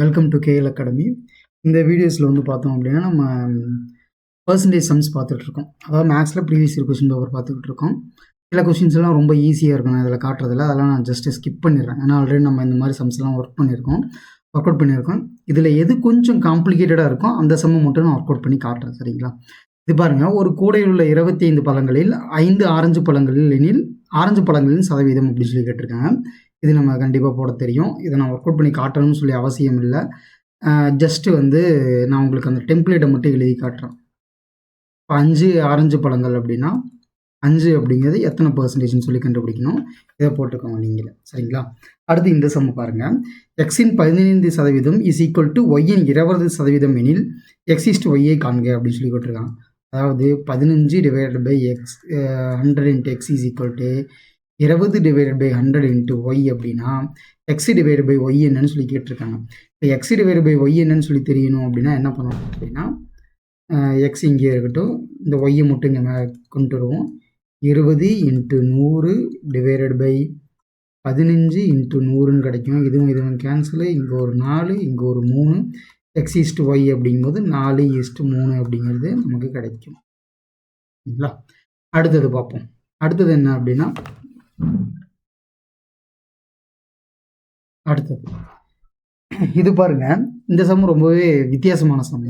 Welcome to KL academy. இந்த வீடியோஸில் வந்து பார்த்தோம் அப்படின்னா நம்ம பர்சன்டேஜ் சம்ஸ் பார்த்துட்ருக்கோம். அதாவது மேக்ஸில் ப்ரீவியஸ் இயர் கொஸ்டின் பேப்பர் பார்த்துக்கிட்டு இருக்கோம். சில கொஸ்டின்ஸ் எல்லாம் ரொம்ப ஈஸியாக இருக்கும், நான் இதில் காட்டுறதில்ல. அதெல்லாம் நான் ஜஸ்ட்டு ஸ்கிப் பண்ணிடுறேன். ஏன்னா ஆல்ரெடி நம்ம இந்த மாதிரி சம்ஸ்லாம் ஒர்க் அவுட் பண்ணியிருக்கோம். இதில் எது கொஞ்சம் காம்ப்ளிகேட்டடாக இருக்கும் அந்த சம்மை மட்டும் நான் ஒர்க் அவுட் பண்ணி காட்டுறேன், சரிங்களா? இது பாருங்கள், ஒரு கூடையில் உள்ள 25 பழங்களில் 5 ஆரஞ்சு பழங்களில் எனில் ஆரஞ்சு பழங்களின் சதவீதம் அப்படின்னு சொல்லி கேட்டிருக்காங்க. இது நம்ம கண்டிப்பாக போட தெரியும். இதை நான் ஒர்க் அவுட் பண்ணி காட்டணும்னு சொல்லி அவசியம் இல்லை. ஜஸ்ட்டு வந்து நான் உங்களுக்கு அந்த டெம்ப்ளேட்டை மட்டும் எழுதி காட்டுறேன். இப்போ 5 ஆரஞ்சு பழங்கள் அப்படின்னா 5 அப்படிங்கிறது எத்தனை பர்சன்டேஜ்னு சொல்லி கண்டுபிடிக்கணும். இதை போட்டுக்கோங்க நீங்களே, சரிங்களா? அடுத்து இந்த சம்ம பாருங்கள். எக்ஸின் 15% இஸ் ஈக்குவல் டு ஒய்யின் 20% எனில் எக்ஸ் இஸ்டு ஒய்யை காண்க அப்படின்னு சொல்லி போட்டிருக்காங்க. அதாவது 15 divided by X 100 into X is equal to 20 divided by 100 into Y அப்படின்னா எக்ஸ் டிவைடட் பை ஒய் என்னன்னு சொல்லி கேட்டிருக்காங்க. இப்போ எக்ஸ் டிவைடட் பை ஒய் என்னன்னு சொல்லி தெரியணும் அப்படின்னா என்ன பண்ணணும் அப்படின்னா, எக்ஸ் இங்கே இருக்கட்டும், இந்த ஒய்யை மட்டும் இங்கே கொண்டு வருவோம். 20 இன்ட்டு 100 டிவைடட் பை 15 இன்ட்டு 100ன்னு கிடைக்கும். இதுவும் கேன்சலு. இங்கே ஒரு 4, இங்கே ஒரு 3. எக்ஸ் ஈஸ்ட்டு ஒய் அப்படிங்கும்போது 4:3 அப்படிங்கிறது நமக்கு கிடைக்கும், சரிங்களா? அடுத்தது பார்ப்போம். அடுத்தது என்ன அப்படின்னா, அடுத்தது இது பாருங்க. இந்த சம் ரொம்பவே வித்தியாசமான சம்.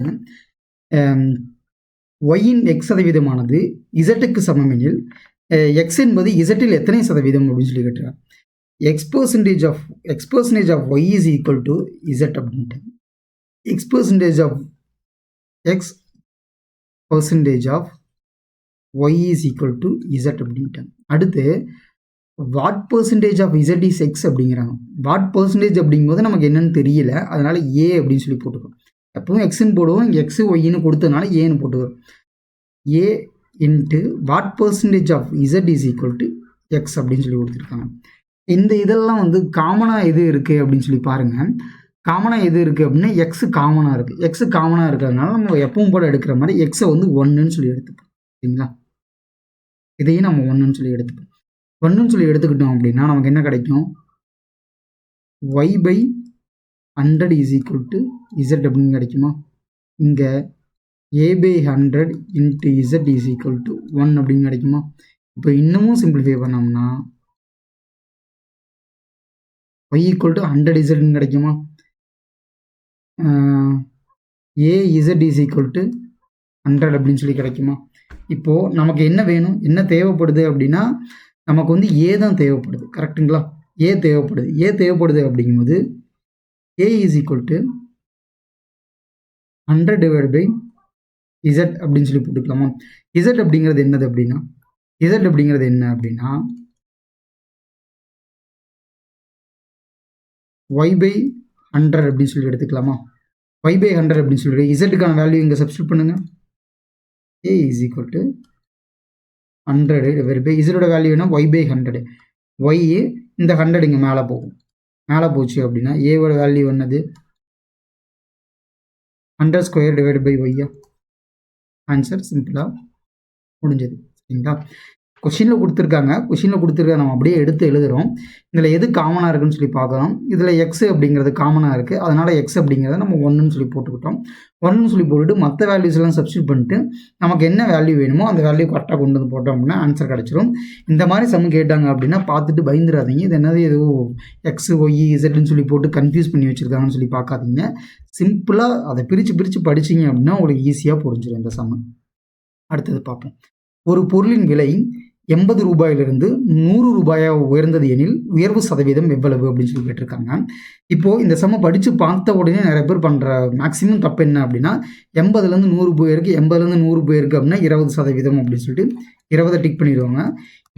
ஒய்யின் எக்ஸ் சதவீதமானது இசட்டுக்கு சமம் எனில் எக்ஸ் என்பது இசட்டில் எத்தனை சதவீதம் அப்படின்னு சொல்லி கேட்டுறாங்க. X percentage of Y is equal to Z அப்படின்ட்டு. X percentage of Y is equal to Z அப்படின்ட்டு. அடுத்து what percentage of Z is X அப்படிங்கிறாங்க. வாட் பர்சன்டேஜ் அப்படிங்கும்போது நமக்கு என்னன்னு தெரியல, அதனால ஏ அப்படின்னு சொல்லி போட்டுக்கோம். எப்பவும் எக்ஸ்ன்னு போடுவோம், இங்கே எக்ஸு ஒய்ன்னு கொடுத்ததுனால ஏன்னு போட்டுக்கிறோம். A into what percentage of Z is equal to X அப்படின்னு சொல்லி கொடுத்துருக்காங்க. இந்த இதெல்லாம் வந்து காமனாக எது இருக்குது அப்படின்னு சொல்லி பாருங்கள். காமனாக எது இருக்குது அப்படின்னா எக்ஸு காமனாக இருக்குது. எக்ஸு காமனாக இருக்கிறதுனால நம்ம எப்பவும் போல எடுக்கிற மாதிரி எக்ஸை வந்து 1ன்னு சொல்லி எடுத்துப்போம், சரிங்களா? இதையும் நம்ம 1ன்னு சொல்லி எடுத்துப்போம். 1ன்னு சொல்லி எடுத்துக்கிட்டோம் அப்படின்னா நமக்கு என்ன கிடைக்கும்? y by 100 is equal to Z அப்படின்னு கிடைக்குமா? இங்கே a by 100 into Z is equal to 1 அப்படின்னு கிடைக்குமா? இப்போ இன்னமும் சிம்பிளிஃபை பண்ணோம்னா y ஈக்குவல் டு 100 இசட்னு கிடைக்குமா? a Z is equal to 100 அப்படின்னு சொல்லி கிடைக்குமா? இப்போது நமக்கு என்ன வேணும், என்ன தேவைப்படுது அப்படின்னா நமக்கு வந்து ஏ தான் தேவைப்படுது, கரெக்டுங்களா? ஏ தேவைப்படுது அப்படிங்கும்போது A is equal to 100 divide by Z அப்படின்னு சொல்லி போட்டுக்கலாமா? இசட் அப்படிங்கிறது என்ன அப்படின்னா y பை 100 அப்படின்னு சொல்லி எடுத்துக்கலாமா? y பை 100 அப்படின்னு சொல்லிட்டு இசட்டுக்கான வேல்யூ இங்கே சப்ஸ்டியூட் பண்ணுங்க. a is equal to 100 divide by இசட்டோட வேல்யூ என்ன? y by 100. y இந்த 100 இங்கே மேலே போச்சு அப்படின்னா ஏவோட வேல்யூ என்னது? 100 ஸ்கொயர் டிவைட் பை ஒய்யா. ஆன்சர் சிம்பிளாக முடிஞ்சது, சரிங்களா? கொஷினில் கொடுத்துருக்காங்க, நம்ம அப்படியே எடுத்து எழுதுகிறோம். இதில் எது காமனாக இருக்குன்னு சொல்லி பார்க்குறோம். இதில் எக்ஸ் அப்படிங்கிறது காமனாக இருக்குது, அதனால் எக்ஸ் அப்படிங்கிறத நம்ம 1ன்னு சொல்லி போட்டுக்கிட்டோம். 1ன்னு சொல்லி போட்டுட்டு மற்ற வேல்யூஸ் எல்லாம் சப்ஸ்டியூட் பண்ணிட்டு நமக்கு என்ன வேல்யூ வேணுமோ அந்த வேல்யூ கரெக்டாக கொண்டு வந்து போட்டோம் அப்படின்னா ஆன்சர் கிடச்சிரும். இந்த மாதிரி சம் கேட்டாங்க அப்படின்னா பார்த்துட்டு பயந்துடாதீங்க. இது என்னது ஏதோ எக்ஸ் ஒய் இசட்னு சொல்லி போட்டு கன்ஃபியூஸ் பண்ணி வச்சுருக்காங்கன்னு சொல்லி பார்க்காதீங்க. சிம்பிளாக அதை பிரித்து படிச்சிங்க அப்படின்னா உங்களுக்கு ஈஸியாக புரிஞ்சிடும் இந்த சம். அடுத்தது பார்ப்போம். ஒரு பொருளின் விலை 80 ரூபாயிலிருந்து 100 ரூபாயாக உயர்ந்தது எனில் உயர்வு சதவீதம் எவ்வளவு அப்படின்னு சொல்லி கேட்டிருக்காங்க. இப்போது இந்த சம படித்து பார்த்த உடனே நிறைய பேர் பண்ணுற மேக்ஸிமம் தப்பு என்ன அப்படின்னா 80லேருந்து 100 போயிருக்கு, 80லேருந்து 100 போயிருக்கு அப்படின்னா 20% அப்படின்னு சொல்லிட்டு 20 டிக் பண்ணிடுவாங்க.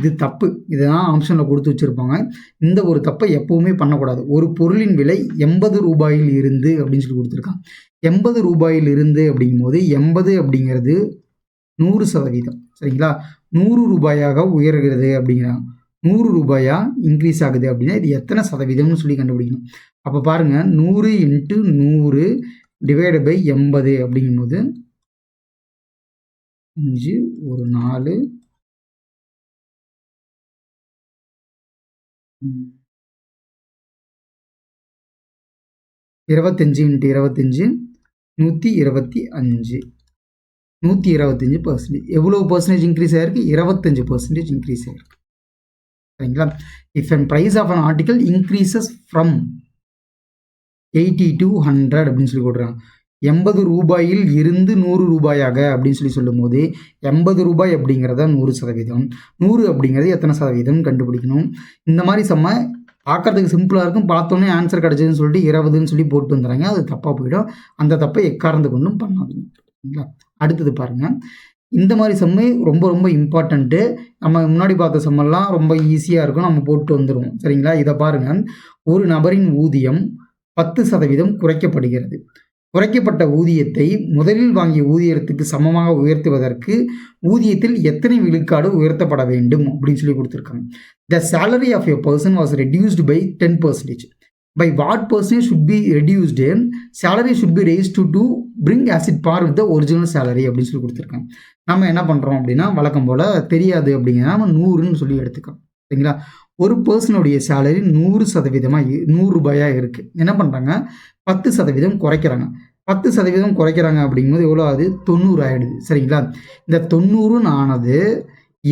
இது தப்பு. இதுதான் ஆப்ஷனில் கொடுத்து வச்சுருப்பாங்க. இந்த ஒரு தப்பை எப்போவுமே பண்ணக்கூடாது. ஒரு பொருளின் விலை 80 ரூபாயில் இருந்து அப்படின்னு சொல்லி கொடுத்துருக்காங்க. 80 ரூபாயில் இருந்து அப்படிங்கும்போது 80 அப்படிங்கிறது 100%, சரிங்களா? 100 ரூபாயாக உயர்கிறது அப்படிங்கிறாங்க. 100 ரூபாயா இன்க்ரீஸ் ஆகுது அப்படின்னா இது எத்தனை சதவீதம்னு சொல்லி கண்டுபிடிக்கணும். அப்போ பாருங்கள், 100 இன்ட்டு 100 டிவைடு பை 80 அப்படிங்கும்போது 5 ஒரு 4 25 × 25 125 125%. எவ்வளோ பர்சன்டேஜ் இன்க்ரீஸ் ஆயிருக்கு? 25% இன்க்ரீஸ் ஆயிருக்கு. சரிங்களா? If and price of an article increases from 80 to 100 அப்படின்னு சொல்லி கொடுக்குறாங்க. 80 ரூபாயில் இருந்து 100 ரூபாயாக அப்படின்னு சொல்லும் போது 80 ரூபாய் அப்படிங்கிறத 100%, 100 அப்படிங்கிறது எத்தனை சதவீதம் கண்டுபிடிக்கணும். இந்த மாதிரி செம்ம பார்க்கறதுக்கு சிம்பிளாக இருக்கும். பார்த்தோன்னே ஆன்சர் கிடச்சதுன்னு சொல்லிட்டு 20ன்னு சொல்லி போட்டு வந்துடுறாங்க. அது தப்பாக போயிடும். அந்த தப்பை எக்காரணத்தை கொண்டும் பண்ணாதீங்க. சரிங்களா? அடுத்தது பாருங்கள். இந்த மாதிரி செம்மு ரொம்ப ரொம்ப இம்பார்ட்டண்ட்டு. நம்ம முன்னாடி பார்த்த செம்மெல்லாம் ரொம்ப ஈஸியாக இருக்கும். நம்ம போட்டு வந்துடுவோம். சரிங்களா? இதை பாருங்கள். ஒரு நபரின் ஊதியம் 10% குறைக்கப்படுகிறது. குறைக்கப்பட்ட ஊதியத்தை முதலில் வாங்கிய ஊதியத்துக்கு சமமாக உயர்த்துவதற்கு ஊதியத்தில் எத்தனை விழுக்காடு உயர்த்தப்பட வேண்டும் அப்படின்னு சொல்லி கொடுத்துருக்காங்க. The salary of a person was reduced by 10%. By what percentage should be reduced? Salary should be raised to bring as it par with the original salary அப்படின்னு சொல்லி கொடுத்துருக்காங்க. நம்ம என்ன பண்ணுறோம் அப்படின்னா வழக்கம் போல் தெரியாது அப்படிங்கிறத நம்ம 100ன்னு சொல்லி எடுத்துக்கோம். சரிங்களா? ஒரு பர்சனுடைய சேலரி 100% 100 ரூபாயாக இருக்குது. என்ன பண்ணுறாங்க? 10% குறைக்கிறாங்க. 10% குறைக்கிறாங்க அப்படிங்கும்போது எவ்வளோ ஆகுது? 90 ஆகிடுது. சரிங்களா? இந்த 90 ஆனது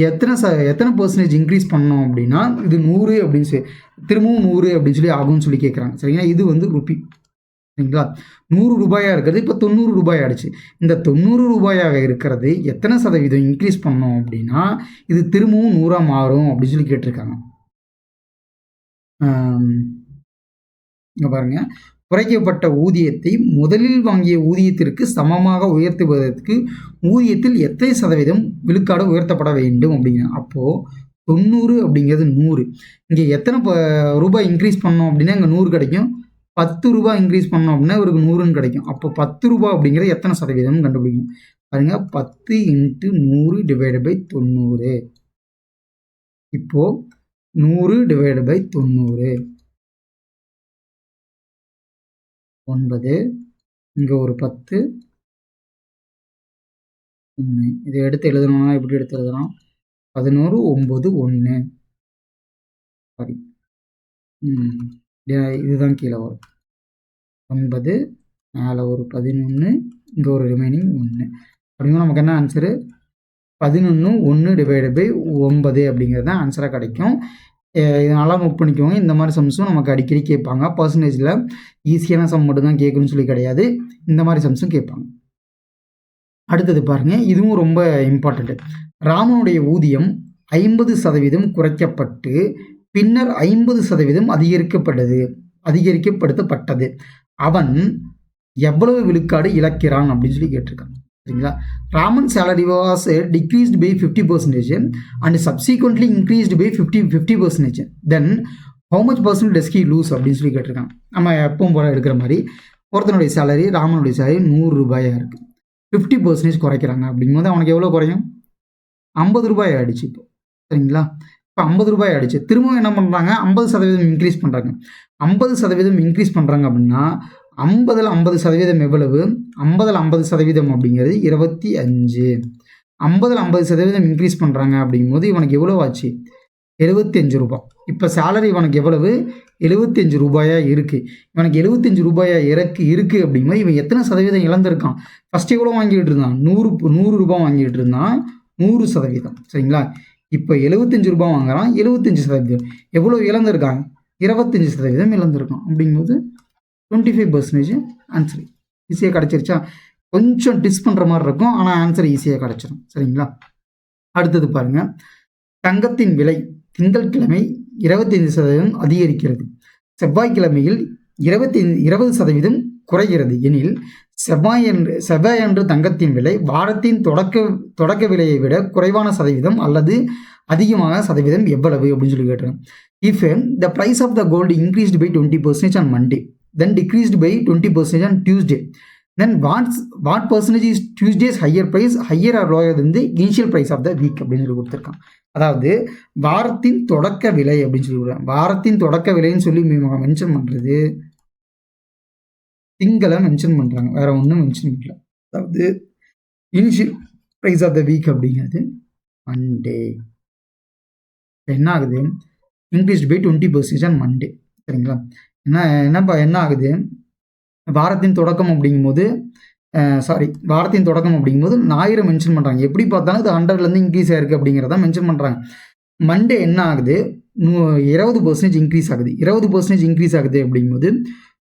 எத்தனை பர்சன்டேஜ் இன்க்ரீஸ் பண்ணோம் அப்படின்னா இது 100 அப்படின்னு சொல்லி திரும்பவும் 100 அப்படின்னு சொல்லி ஆகும்னு சொல்லி கேட்குறாங்க. சரிங்களா? இது வந்து ருப்பி. சரிங்களா? 100 ரூபாயாக இருக்கிறது இப்போ 90 ரூபாய் ஆகிடுச்சு. இந்த 90 ரூபாயாக இருக்கிறது எத்தனை சதவீதம் இன்க்ரீஸ் பண்ணோம் அப்படின்னா இது திரும்பவும் 100 மாறும் அப்படின்னு சொல்லி கேட்டிருக்காங்க. இங்கே பாருங்க. குறைக்கப்பட்ட ஊதியத்தை முதலில் வாங்கிய ஊதியத்திற்கு சமமாக உயர்த்துவதற்கு ஊதியத்தில் எத்தனை சதவீதம் விழுக்காடு உயர்த்தப்பட வேண்டும் அப்படிங்க. அப்போது 90 அப்படிங்கிறது 100. இங்கே எத்தனை ரூபாய் இன்க்ரீஸ் பண்ணோம் அப்படின்னா இங்கே 100 கிடைக்கும். 10 ரூபாய் இன்க்ரீஸ் பண்ணோம் அப்படின்னா இவருக்கு 100ன்னு கிடைக்கும். அப்போ 10 ரூபாய் அப்படிங்கிறது எத்தனை சதவீதம் கண்டுபிடிக்கணும். பாருங்க. 10 × 100 / 90. இப்போது 100 / 90 9. இங்கே ஒரு 10 1. இதை எடுத்து எழுதணும்னா எப்படி எடுத்து எழுதலாம்? 11 9 1 சாரி இதுதான் கீழே வரும். 9 மேலே ஒரு 11 இங்கே ஒரு ரிமைனிங் 1 அப்படிங்கிற நமக்கு என்ன ஆன்சரு? 11 1 / 9 அப்படிங்கிறது தான் ஆன்சராக கிடைக்கும். இதை நல்லா நோட் பண்ணிக்கோங்க. இந்த மாதிரி சம்ஸும் நமக்கு அடிக்கடி கேட்பாங்க. பர்சன்டேஜில் ஈஸியான சம் மட்டும் தான் கேட்கணும்னு சொல்லி கிடையாது. இந்த மாதிரி சம்ஸும் கேட்பாங்க. அடுத்தது பாருங்கள். இதுவும் ரொம்ப இம்பார்ட்டண்ட்டு. ராமனுடைய ஊதியம் 50% குறைக்கப்பட்டு பின்னர் 50% அதிகரிக்கப்படுத்தப்பட்டது. அவன் எவ்வளவு விழுக்காடு இழக்கிறான் அப்படின்னு சொல்லி கேட்டிருக்காங்க. சரிங்களா? Raman salary was decreased by 50% and subsequently increased by 50%. Then how much percent does he lose அப்படின்னு சொல்லி கேட்டிருக்காங்க. நம்ம எப்பவும் போல எடுக்கிற மாதிரி ஒருத்தனுடைய சேலரி ராமனுடைய சேலரி 100 ரூபாயாக இருக்குது. 50% குறைக்கிறாங்க அப்படிங்கும்போது அவனுக்கு எவ்வளோ குறையும்? 50 ரூபாய் ஆகிடுச்சு இப்போ. சரிங்களா? இப்போ 50 ரூபாய் ஆகிடுச்சு. திரும்பவும் என்ன பண்ணுறாங்க? 50% இன்க்ரீஸ் பண்ணுறாங்க. 50% இன்க்ரீஸ் பண்ணுறாங்க அப்படின்னா 50ல் 50% எவ்வளவு? 50ல் 50% அப்படிங்கிறது 25. 50ல் 50% இன்க்ரீஸ் பண்ணுறாங்க அப்படிங்கும்போது இவனுக்கு எவ்வளோ ஆச்சு? 75 ரூபாய். இப்போ சேலரி இவனுக்கு எவ்வளவு? 75 ரூபாயாக இருக்குது. இவனுக்கு 75 ரூபாயாக இருக்குது அப்படிங்கும்போது இவன் எத்தனை சதவீதம் இழந்திருக்கான்? ஃபஸ்ட்டு எவ்வளோ வாங்கிட்டு இருந்தான்? 100 ரூபாய் வாங்கிட்டு இருந்தான். 100%. சரிங்களா? இப்போ 75 ரூபாய் வாங்குறான். 75%. எவ்வளோ இழந்திருக்காங்க? 25% இழந்திருக்கான். அப்படிங்கும்போது 25% ஆன்சர் ஈஸியாக கிடச்சிருச்சா? கொஞ்சம் டிஸ் பண்ணுற மாதிரி இருக்கும், ஆனால் ஆன்சர் ஈஸியாக கிடச்சிடும். சரிங்களா? அடுத்தது பாருங்கள். தங்கத்தின் விலை திங்கட்கிழமை 25% அதிகரிக்கிறது. செவ்வாய்க்கிழமையில் 20% குறைகிறது எனில் செவ்வாயன்று தங்கத்தின் விலை வாரத்தின் தொடக்க விலையை விட குறைவான சதவீதம் அல்லது அதிகமான சதவீதம் எவ்வளவு அப்படின்னு சொல்லி கேட்டுருக்கேன். If the price of the gold increased by 20% on Monday, then decreased by 20% on Tuesday, then what percentage is Tuesday's higher price, higher or lower than the initial price of the week அப்படின்னு சொல்லி கொடுத்துருக்கான். அதாவது வாரத்தின் தொடக்க விலை அப்படின்னு சொல்லி கொடுக்குறாங்க. வாரத்தின் தொடக்க விலைன்னு சொல்லி மென்ஷன் பண்ணுறது திங்களை மென்ஷன் பண்ணுறாங்க, வேற ஒன்றும் மென்ஷன் பண்ணல. அதாவது initial price of the week அப்படிங்கிறது மண்டே. என்ன ஆகுது? Increased by 20% on Monday. சரிங்களா? என்ன ஆகுது? வாரத்தின் தொடக்கம் அப்படிங்கும்போது வாரத்தின் தொடக்கம் அப்படிங்கும்போது ஞாயிறு மென்ஷன் பண்ணுறாங்க. எப்படி பார்த்தாலும் இது 100லேருந்து இன்க்ரீஸ் ஆயிருக்கு அப்படிங்கிறத மென்ஷன் பண்ணுறாங்க. மண்டே என்ன ஆகுது, 20% இன்க்ரீஸ் ஆகுது. 20% இன்க்ரீஸ் ஆகுது அப்படிங்கும்போது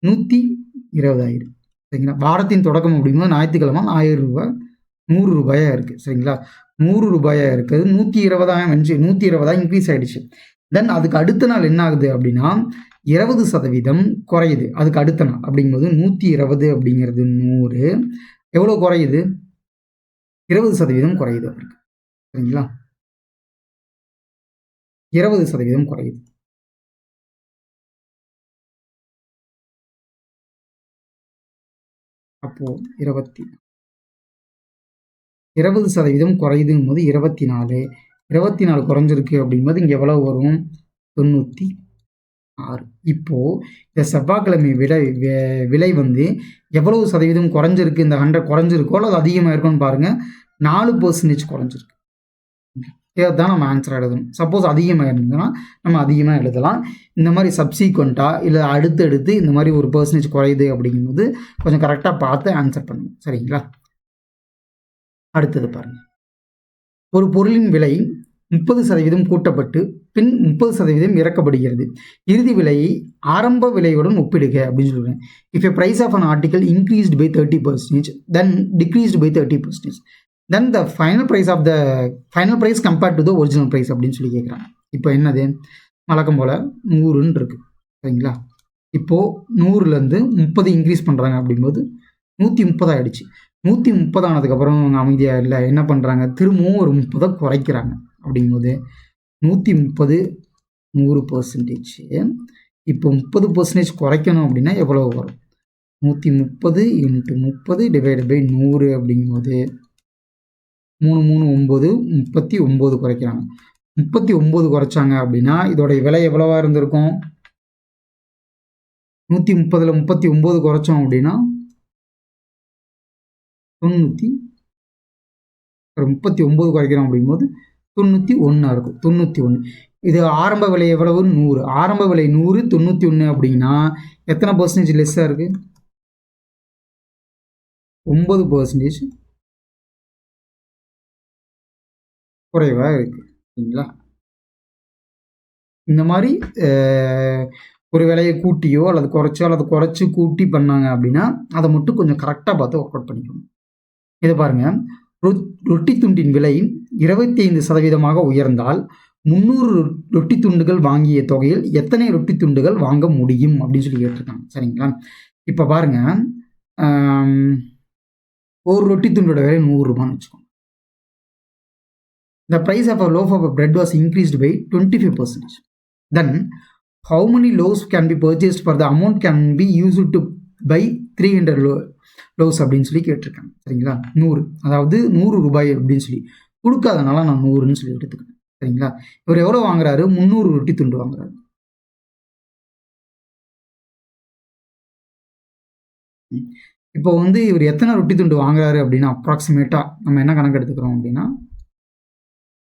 120 ஆயிடும். சரிங்களா? வாரத்தின் தொடக்கம் அப்படிங்கும்போது ஞாயிற்றுக்கிழமை 1000 ரூபாய் 100 ரூபாயாக இருக்குது. சரிங்களா? 100 ரூபாயாக இருக்குது. 120 இன்க்ரீஸ் ஆகிடுச்சு. தென் அதுக்கு அடுத்த நாள் என்ன ஆகுது அப்படின்னா 20% குறையுது. அதுக்கு அடுத்த நாள் அப்படிங்கும்போது 120 அப்படிங்கிறது 100 எவ்வளோ குறையுது, 20% குறையுது அவருக்கு. சரிங்களா? 20% குறையுது. அப்போ 20% குறையுதுங்கும் போது 24 குறைஞ்சிருக்கு அப்படிங்கும்போது இங்கே எவ்வளோ வரும், 96. இப்போ இந்த செவ்வாய்க்கிழமை விலை வந்து எவ்வளவு சதவீதம் குறைஞ்சிருக்கு, இந்த 100 குறைஞ்சிருக்கோ அல்லது அதிகமாக இருக்குன்னு பாருங்க, 4% குறைஞ்சிருக்கு. இதான் நம்ம ஆன்சர் எழுதணும். சப்போஸ் அதிகமாக இருந்ததுன்னா நம்ம அதிகமாக எழுதலாம். இந்த மாதிரி சப்சீக்வெண்ட்டாக இல்லை அடுத்து இந்த மாதிரி ஒரு % குறையுது அப்படிங்கும்போது கொஞ்சம் கரெக்டாக பார்த்து ஆன்சர் பண்ணுங்க. சரிங்களா? அடுத்தது பாருங்க, ஒரு பொருளின் விலை 30% கூட்டப்பட்டு பின் 30% இறக்கப்படுகிறது. இறுதி விலையை ஆரம்ப விலையுடன் ஒப்பிடுக அப்படின்னு சொல்றேன். If a price of an article increased by 30%, then decreased by 30%, then the final price compared to the original price அப்படின்னு சொல்லி கேட்குறாங்க. இப்போ என்னது, வழக்கம் போல் 100ன்னு இருக்குது. சரிங்களா? இப்போது 100லேருந்து 30 இன்க்ரீஸ் பண்ணுறாங்க அப்படிங்கும்போது 130 ஆகிடுச்சு. 130 ஆனதுக்கப்புறம் அவங்க அமைதியாக இல்லை, என்ன பண்ணுறாங்க, திரும்பவும் ஒரு 30 குறைக்கிறாங்க. அப்படிங்கும்போது 130 100%. இப்போ 30% குறைக்கணும் அப்படின்னா எவ்வளோ வரும், 130 × 30 டிவைடட் பை 100 அப்படிங்கும்போது 3 3 9 39 குறைக்கிறாங்க. 39 குறைச்சாங்க அப்படின்னா இதோடைய விலை எவ்வளவா இருந்திருக்கும், 130ல் 39 குறைச்சோம் அப்படின்னா 39 குறைக்கிறோம் அப்படிங்கும்போது 91 இருக்கும். 91. இது ஆரம்ப விலை எவ்வளவு, 100. ஆரம்ப விலை 100, 91 அப்படின்னா எத்தனை % லெஸ்ஸாக இருக்குது, 9% குறைவாக இருக்குது. சரிங்களா? இந்த மாதிரி ஒரு விலையை கூட்டியோ அல்லது குறைச்சோ அல்லது குறைச்சி கூட்டி பண்ணாங்க அப்படின்னா அதை மட்டும் கொஞ்சம் கரெக்டாக பார்த்து ஒர்க் அவுட் பண்ணிக்கணும். இதை பாருங்கள், ரொட்டி துண்டின் விலை 25% உயர்ந்தால் 300 ரொட்டி துண்டுகள் வாங்கிய தொகையில் எத்தனை ரொட்டி துண்டுகள் வாங்க முடியும் அப்படின்னு சொல்லி கேட்டிருக்காங்க. சரிங்களா? இப்போ பாருங்க, ஒரு ரொட்டி துண்டோட விலை 100 ரூபான்னு வச்சுக்கோங்க. The price of a loaf of bread was increased by 25%. Then how many loaves can be purchased for the amount can be used to buy 300 loaves அப்படின்னு சொல்லி கேட்டிருக்காங்க. சரிங்களா? 100, அதாவது 100 ரூபாய் அப்படின்னு சொல்லி கொடுக்காதனால நான் 100ன்னு சொல்லி எடுத்துக்கிறேன். சரிங்களா? இவர் எவ்வளோ வாங்குறாரு, 300 ரொட்டி துண்டு வாங்குறாரு. இப்போ வந்து இவர் எத்தனை ரொட்டி துண்டு வாங்குறாரு அப்படின்னா அப்ராக்சிமேட்டாக நம்ம என்ன கணக்கு எடுத்துக்கிறோம் அப்படின்னா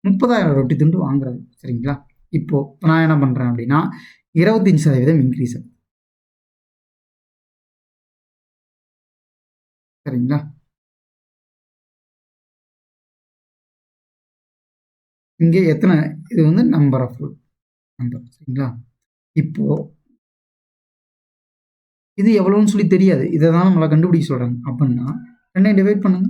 30,000 ரொட்டி துண்டு வாங்குறாரு. சரிங்களா? இப்போ நான் என்ன பண்ணுறேன் அப்படின்னா 25% இன்க்ரீஸ் ஆகுது. சரிங்களா? இங்கே எத்தனை, இது வந்து நம்பர் ஆஃப் நம்பர். சரிங்களா? இப்போ இது எவ்வளோன்னு சொல்லி தெரியாது, இதை தான் நம்மளை கண்டுபிடிக்க சொல்கிறாங்க. அப்படின்னா 2 டிவைட் பண்ணுங்க.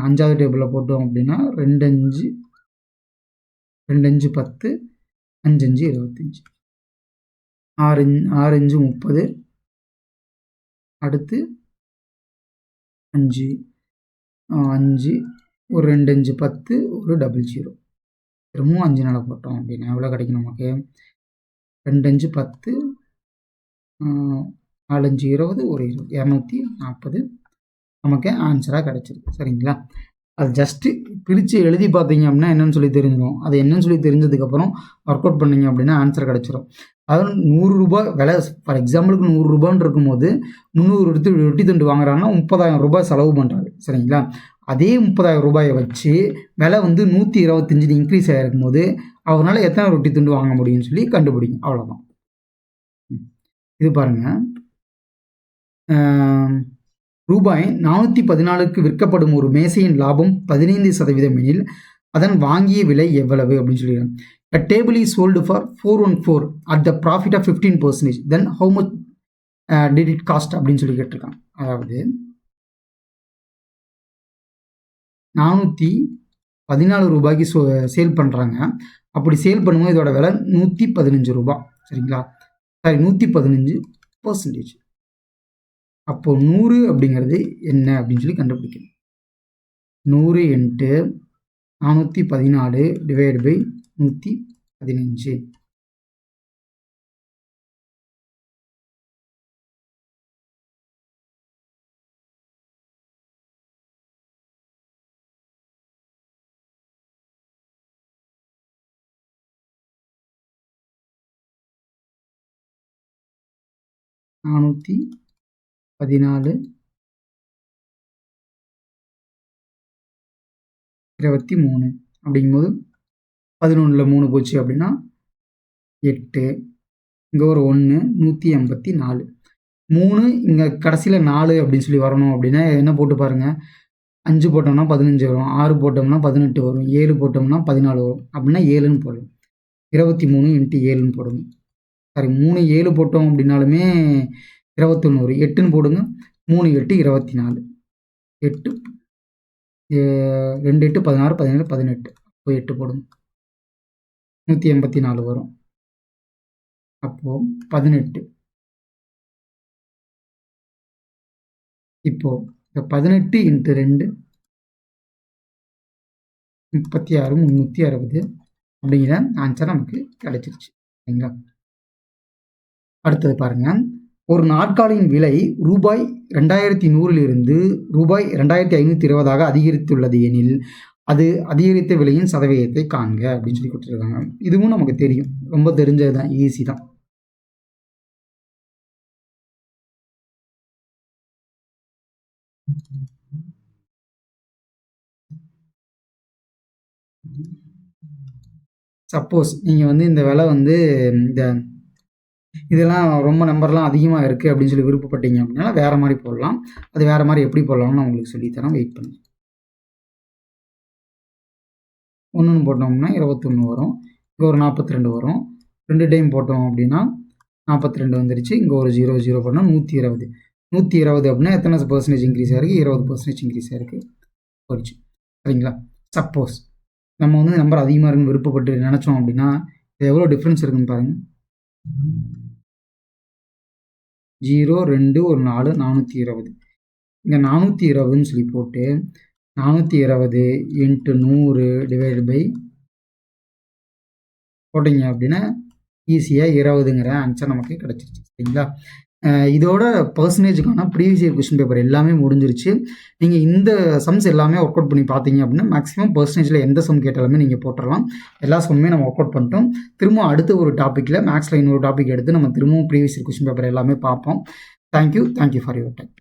அஞ்சாவது டேபிளில் போட்டோம் அப்படின்னா 2 5 10 5 5 25 6 5 30, அடுத்து 5 5 ஒரு 2 5 10 ஒரு 00, திரும்பவும் 5 நாள் போட்டோம் அப்படின்னா எவ்வளோ கிடைக்கும் நமக்கு, 2 5 10 4 5 20 ஒரு 20 240 நமக்கு ஆன்சராக கிடச்சிருக்கு. சரிங்களா? அது ஜஸ்ட்டு பிரித்து எழுதி பார்த்தீங்க அப்படின்னா என்னென்னு சொல்லி தெரிஞ்சிடும். அது என்னன்னு சொல்லி தெரிஞ்சதுக்கப்புறம் ஒர்க் அவுட் பண்ணிங்க அப்படின்னா ஆன்சர் கிடச்சிரும். அதாவது 100 ரூபாய் விலை, ஃபார் எக்ஸாம்பிளுக்கு 100 ரூபான்னு இருக்கும்போது 300 ரொட்டி துண்டு வாங்குறாங்கன்னா 30,000 ரூபாய் செலவு பண்ணுறாரு. சரிங்களா? அதே 30,000 ரூபாயை வச்சு விலை வந்து 125 இன்க்ரீஸ் ஆகிருக்கும் போது அவரால் எத்தனை ரொட்டி துண்டு வாங்க முடியும்னு சொல்லி கண்டுபிடிக்கும். அவ்வளோதான். இது பாருங்கள், ரூபாய் 414க்கு விற்கப்படும் ஒரு மேசையின் லாபம் 15% எனில் அதன் வாங்கிய விலை எவ்வளவு அப்படின்னு சொல்லிடுறாங்க. A table is sold for 414 at the profit of 15%. Then how much did it cost அப்படின்னு சொல்லி கேட்டிருக்காங்க. அதாவது 414 ரூபாய்க்கு சேல் பண்ணுறாங்க. அப்படி சேல் பண்ணும்போது இதோட விலை 115 ரூபாய். சரிங்களா? சாரி, 115%. அப்போ 100 அப்படிங்கிறது என்ன அப்படின்னு சொல்லி கண்டுபிடிக்கணும். 100 × 414 டிவைட் பை 115. நானூற்றி 14 23 அப்படிங்கும்போது 11ல் 3 போச்சு அப்படின்னா 8, இங்கே ஒரு 1, 184. 3 இங்கே கடைசியில் 4 அப்படின்னு சொல்லி வரணும் அப்படின்னா என்ன போட்டு பாருங்கள். 5 போட்டோம்னா 15 வரும், 6 போட்டோம்னா 18 வரும், 7 போட்டோம்னா 14 வரும். அப்படின்னா 7ன்னு போடணும். 23 × 7ன்னு போடணும். சாரி, 3 7 போட்டோம் அப்படின்னாலுமே 21 வரும். 8ன்னு போடுங்க. 3 8 24. 8 2 8 16 17 18. அப்போ 8 போடுங்க. 184 வரும். அப்போது 18. இப்போது இந்த 18 × 2 36 360 அப்படிங்கிற ஆன்சர் நமக்கு கிடைச்சிருச்சு. சரிங்களா? அடுத்தது பாருங்கள். ஒரு நாற்காலியின் விலை ரூபாய் 2100 ரூபாய் 2520 அதிகரித்துள்ளது எனில் அது அதிகரித்த விலையின் சதவீதத்தை காண்க அப்படின்னு சொல்லி கொடுத்துருக்காங்க. இதுவும் நமக்கு தெரியும், ரொம்ப தெரிஞ்சது தான், ஈஸி தான். சப்போஸ் நீங்கள் வந்து இந்த விலை வந்து இந்த இதெல்லாம் ரொம்ப நம்பர்லாம் அதிகமாக இருக்குது அப்படின்னு சொல்லி விருப்பப்பட்டீங்க அப்படின்னா வேறு மாதிரி போடலாம். அது வேறு மாதிரி எப்படி போடலாம்னு நான் உங்களுக்கு சொல்லித்தரேன், வெயிட் பண்ணுங்க. 1ன்னு போட்டோம்னா 21 வரும், இங்கே ஒரு 42 வரும். 2 டைம் போட்டோம் அப்படின்னா 42 வந்துருச்சு. இங்கே ஒரு 0 பண்ணால் 120. 120 அப்படின்னா எத்தனை % இன்க்ரீஸ் ஆகிருக்கு? 20% இன்க்ரீஸ் ஆகிருக்கு. போயிடுச்சு. சரிங்களா? சப்போஸ் நம்ம வந்து நம்பர் அதிகமாக இருக்குன்னு விருப்பப்பட்டு நினச்சோம் அப்படின்னா இது எவ்வளோ டிஃப்ரென்ஸ் இருக்குன்னு பாருங்கள். 0 2 ஒரு 4 420. இங்கே 420ன்னு சொல்லி போட்டு 420 × 100 டிவைட் பை போட்டிங்க அப்படின்னா ஈஸியாக 20ங்கிற ஆன்சர் நமக்கு கிடச்சிருச்சு. சரிங்களா? இதோட பர்சன்டேஜுக்கான ப்ரீவியஸ் இயர் கொஸ்டின் பேப்பர் எல்லாமே முடிஞ்சிருச்சு. நீங்கள் இந்த சம்ஸ் எல்லாமே ஒர்க் அவுட் பண்ணி பார்த்தீங்க அப்படின்னா மேக்ஸிமம் பர்சன்டேஜில் எந்த சம் கேட்டாலுமே நீங்கள் போட்டுடலாம். எல்லா சம்மே நம்ம ஒர்க் அவுட் பண்ணிட்டோம். திரும்ப அடுத்த ஒரு டாப்பிக்கில் மேக்ஸில் இன்னொரு டாபிக் எடுத்து நம்ம திரும்பவும் ப்ரீவியஸ் இயர் கொஸ்டின் பேப்பர் எல்லாமே பார்ப்போம். Thank you for your time.